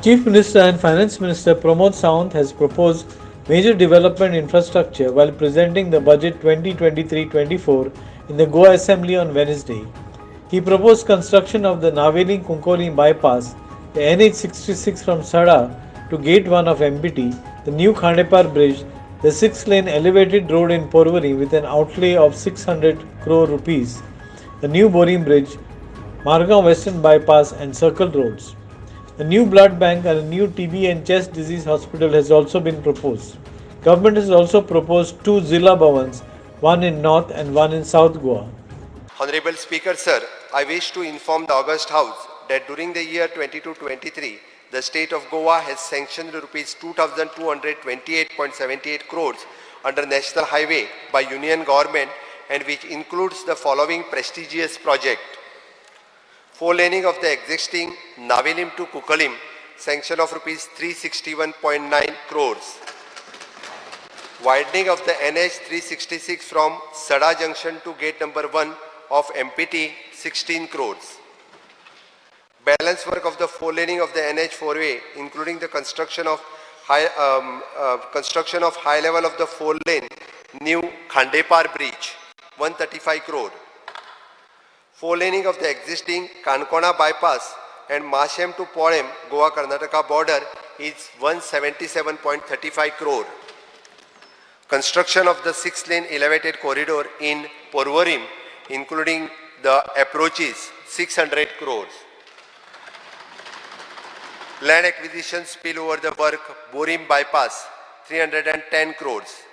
Chief Minister and Finance Minister Pramod Sawant has proposed major development infrastructure while presenting the budget 2023-24 in the Goa Assembly on Wednesday. He proposed construction of the Navelim-cuncolim bypass, the NH66 from Sada to Gate 1 of MBT, the new Khandepar Bridge, the 6-lane elevated road in Porvorim with an outlay of 600 crore rupees, the new Borim Bridge, Margao Western bypass and circle roads. A new blood bank and a new TB and chest disease hospital has also been proposed. Government has also proposed two Zilla Bhavans, one in North and one in South Goa. Honorable Speaker, Sir, I wish to inform the August House that during the year 22-23, the state of Goa has sanctioned rupees 2,228.78 crores under National Highway by Union Government, and which includes the following prestigious project. Four-laning of the existing Navelim-cuncolim, sanction of rupees 361.9 crores. Widening of the NH 366 from Sada junction to gate number 1 of MPT, 16 crores. Balance work of the four-laning of the NH 4-way, including the construction of high level of the four-lane new Khandepar Bridge, 135 crore. Four-laning of the existing Kankona bypass and Mashem to Porvorim, Goa Karnataka border is 177.35 crore. Construction of the 6-lane elevated corridor in Porvorim, including the approaches, 600 crores. Land acquisition spill over the work Borim bypass, 310 crores.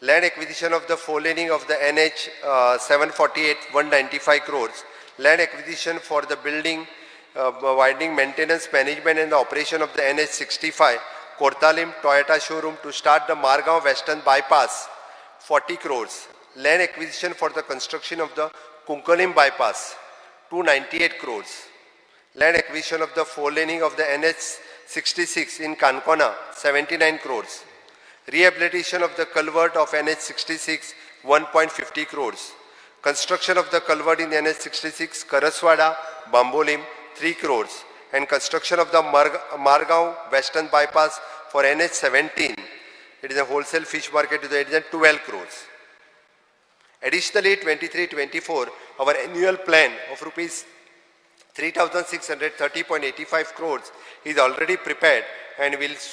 Land acquisition of the four-laning of the NH 748, 195 crores. Land acquisition for the building, widening, maintenance, management and the operation of the NH 65, Kortalim Toyota showroom to start the Margao Western bypass, 40 crores. Land acquisition for the construction of the Cuncolim bypass, 298 crores. Land acquisition of the four-laning of the NH 66 in Kankona, 79 crores. Rehabilitation of the culvert of NH 66, 1.50 crores. Construction of the culvert in NH 66, Karaswada, Bambolim, 3 crores. And construction of the Margao Western bypass for NH 17, it is a wholesale fish market, it is 12 crores. Additionally, 23-24, our annual plan of rupees 3,630.85 crores is already prepared and will soon